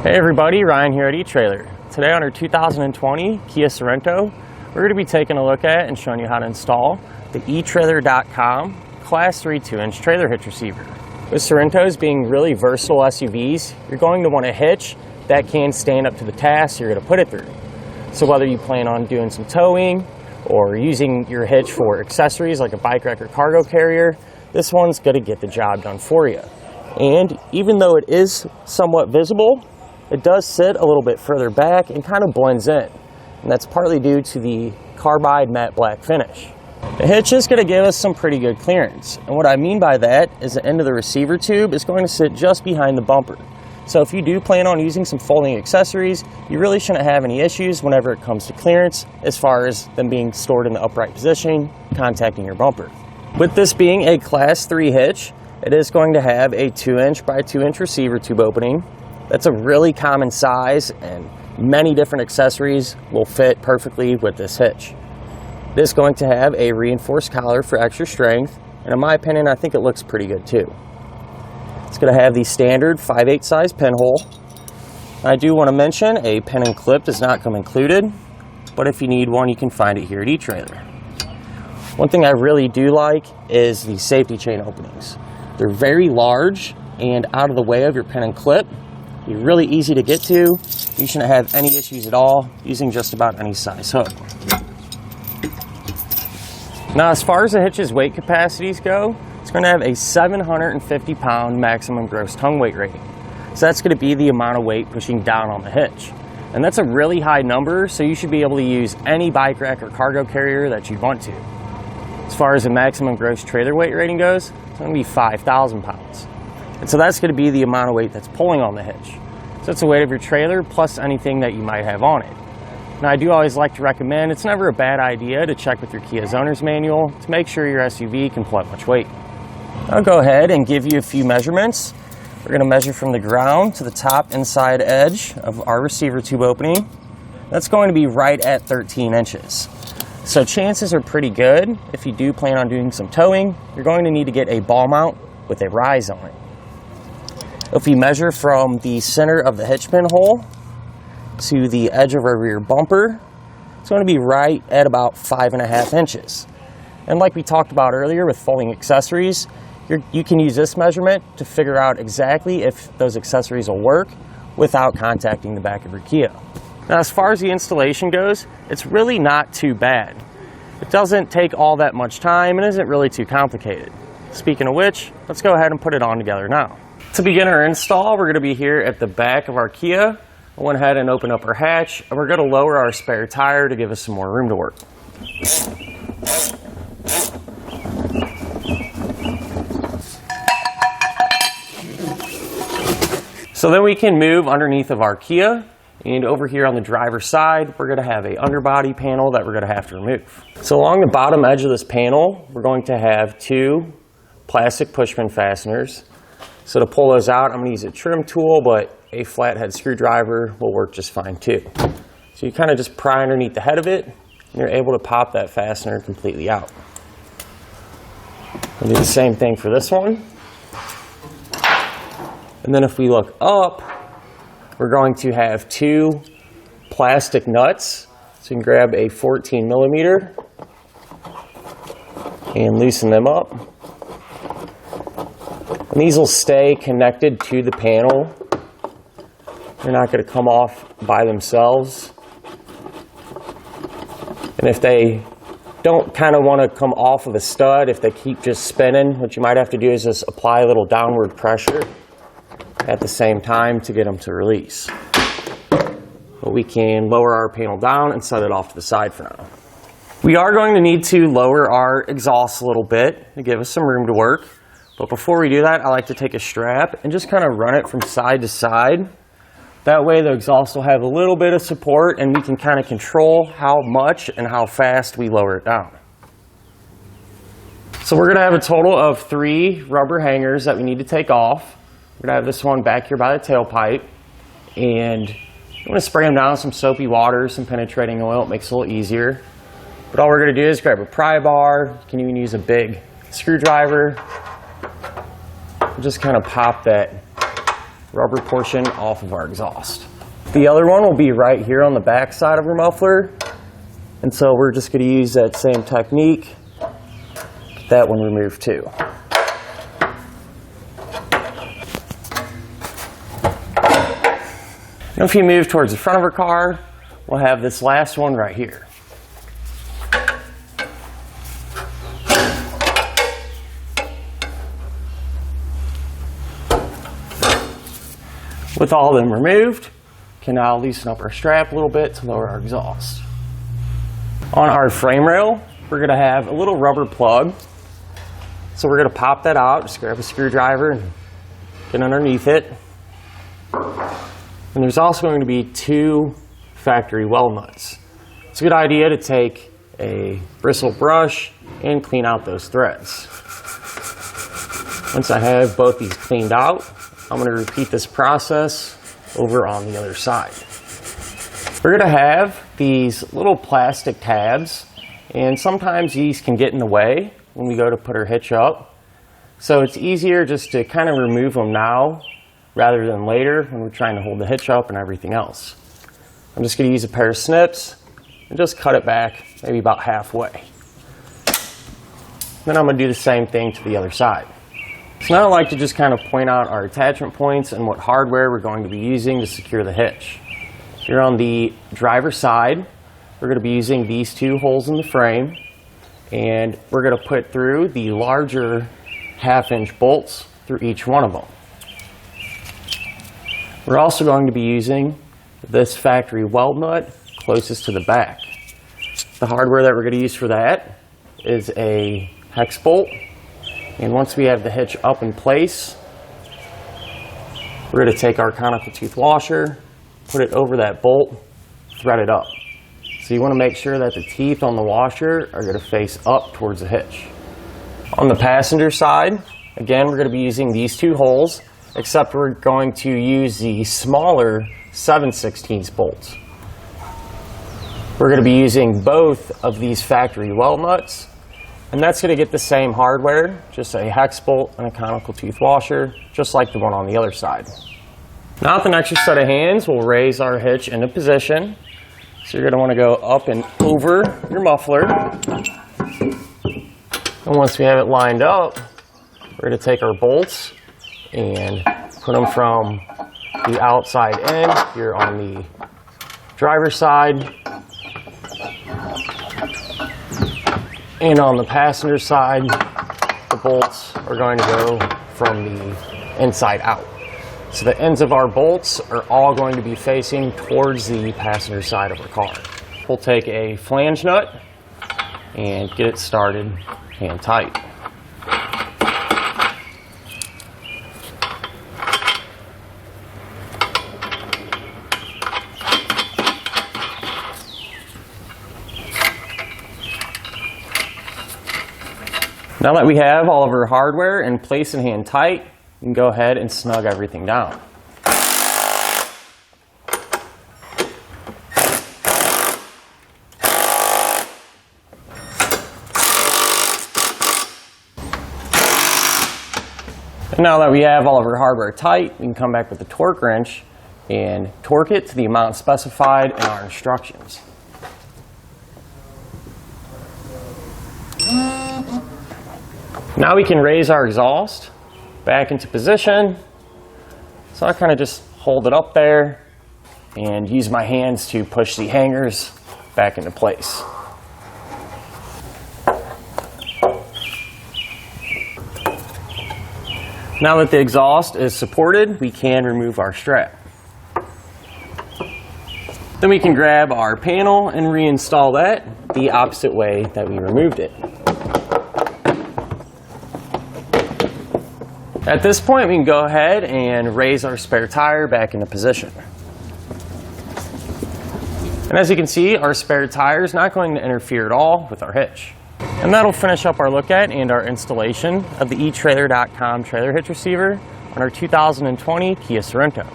Hey everybody, Ryan here at eTrailer. Today on our 2020 Kia Sorento, we're going to be taking a look at and showing you how to install the etrailer.com Class 3 2-inch trailer hitch receiver. With Sorentos being really versatile SUVs, you're going to want a hitch that can stand up to the task you're going to put it through. So whether you plan on doing some towing or using your hitch for accessories like a bike rack or cargo carrier, this one's going to get the job done for you. And even though it is somewhat visible, it does sit a little bit further back and kind of blends in. And that's partly due to the carbide matte black finish. The hitch is going to give us some pretty good clearance. And what I mean by that is the end of the receiver tube is going to sit just behind the bumper. So if you do plan on using some folding accessories, you really shouldn't have any issues whenever it comes to clearance as far as them being stored in the upright position, contacting your bumper. With this being a Class 3 hitch, it is going to have a 2-inch by 2-inch receiver tube opening. That's a really common size, and many different accessories will fit perfectly with this hitch. It is going to have a reinforced collar for extra strength, and in my opinion, I think it looks pretty good too. It's going to have the standard 5/8 size pinhole. I do want to mention a pin and clip does not come included, but if you need one, you can find it here at eTrailer. One thing I really do like is the safety chain openings. They're very large and out of the way of your pin and clip. They're really easy to get to. You shouldn't have any issues at all using just about any size hook. Now, as far as the hitch's weight capacities go, it's going to have a 750-pound maximum gross tongue weight rating. So that's going to be the amount of weight pushing down on the hitch. And that's a really high number, so you should be able to use any bike rack or cargo carrier that you want to. As far as the maximum gross trailer weight rating goes, it's going to be 5,000 pounds. And so that's going to be the amount of weight that's pulling on the hitch. So that's the weight of your trailer plus anything that you might have on it. Now, I do always like to recommend it's never a bad idea to check with your Kia's owner's manual to make sure your SUV can pull that much weight. I'll go ahead and give you a few measurements. We're going to measure from the ground to the top inside edge of our receiver tube opening. That's going to be right at 13 inches. So chances are pretty good. If you do plan on doing some towing, you're going to need to get a ball mount with a rise on it. If we measure from the center of the hitch pin hole to the edge of our rear bumper, it's going to be right at about 5.5 inches. And like we talked about earlier with folding accessories, you can use this measurement to figure out exactly if those accessories will work without contacting the back of your Kia. Now, as far as the installation goes, it's really not too bad. It doesn't take all that much time and isn't really too complicated. Speaking of which, let's go ahead and put it on together now. To begin our install, we're going to be here at the back of our Kia. I went ahead and opened up our hatch, and we're going to lower our spare tire to give us some more room to work. So then we can move underneath of our Kia, and over here on the driver's side, we're going to have an underbody panel that we're going to have to remove. So along the bottom edge of this panel, we're going to have 2 plastic pushpin fasteners. So to pull those out, I'm going to use a trim tool, but a flathead screwdriver will work just fine too. So you kind of just pry underneath the head of it, and you're able to pop that fastener completely out. We'll do the same thing for this one. And then if we look up, we're going to have 2 plastic nuts. So you can grab a 14 millimeter and loosen them up. And these will stay connected to the panel. They're not going to come off by themselves. And if they don't kind of want to come off of the stud, if they keep just spinning, what you might have to do is just apply a little downward pressure at the same time to get them to release. But we can lower our panel down and set it off to the side for now. We are going to need to lower our exhaust a little bit to give us some room to work. But before we do that, I like to take a strap and just kind of run it from side to side. That way the exhaust will have a little bit of support and we can kind of control how much and how fast we lower it down. So we're going to have a total of 3 rubber hangers that we need to take off. We're going to have this one back here by the tailpipe, and I'm going to spray them down with some soapy water, some penetrating oil. It makes it a little easier. But all we're going to do is grab a pry bar. You can even use a big screwdriver. Just kind of pop that rubber portion off of our exhaust. The other one will be right here on the back side of our muffler. And so we're just going to use that same technique. Get that one removed too. Now if you move towards the front of our car, we'll have this last one right here. With all of them removed, can now loosen up our strap a little bit to lower our exhaust. On our frame rail, we're going to have a little rubber plug. So we're going to pop that out, just grab a screwdriver and get underneath it. And there's also going to be 2 factory weld nuts. It's a good idea to take a bristle brush and clean out those threads. Once I have both these cleaned out, I'm going to repeat this process over on the other side. We're going to have these little plastic tabs, and sometimes these can get in the way when we go to put our hitch up. So it's easier just to kind of remove them now rather than later when we're trying to hold the hitch up and everything else. I'm just going to use a pair of snips and just cut it back maybe about halfway. Then I'm going to do the same thing to the other side. So now I like to just kind of point out our attachment points and what hardware we're going to be using to secure the hitch. Here on the driver's side, we're going to be using these 2 holes in the frame, and we're going to put through the larger 1/2-inch bolts through each one of them. We're also going to be using this factory weld nut closest to the back. The hardware that we're going to use for that is a hex bolt. And once we have the hitch up in place, we're going to take our conical tooth washer, put it over that bolt, thread it up. So you want to make sure that the teeth on the washer are going to face up towards the hitch. On the passenger side, again, we're going to be using these 2 holes, except we're going to use the smaller 7/16 bolts. We're going to be using both of these factory weld nuts. And that's going to get the same hardware, just a hex bolt and a conical tooth washer, just like the one on the other side. Now with an extra set of hands, we'll raise our hitch into position. So you're going to want to go up and over your muffler. And once we have it lined up, we're going to take our bolts and put them from the outside in here on the driver's side. And on the passenger side, the bolts are going to go from the inside out. So the ends of our bolts are all going to be facing towards the passenger side of our car. We'll take a flange nut and get it started hand tight. Now that we have all of our hardware in place and hand tight, you can go ahead and snug everything down. And now that we have all of our hardware tight, we can come back with the torque wrench and torque it to the amount specified in our instructions. Now we can raise our exhaust back into position. So I kind of just hold it up there and use my hands to push the hangers back into place. Now that the exhaust is supported, we can remove our strap. Then we can grab our panel and reinstall that the opposite way that we removed it. At this point, we can go ahead and raise our spare tire back into position. And as you can see, our spare tire is not going to interfere at all with our hitch. And that'll finish up our look at and our installation of the etrailer.com trailer hitch receiver on our 2020 Kia Sorento.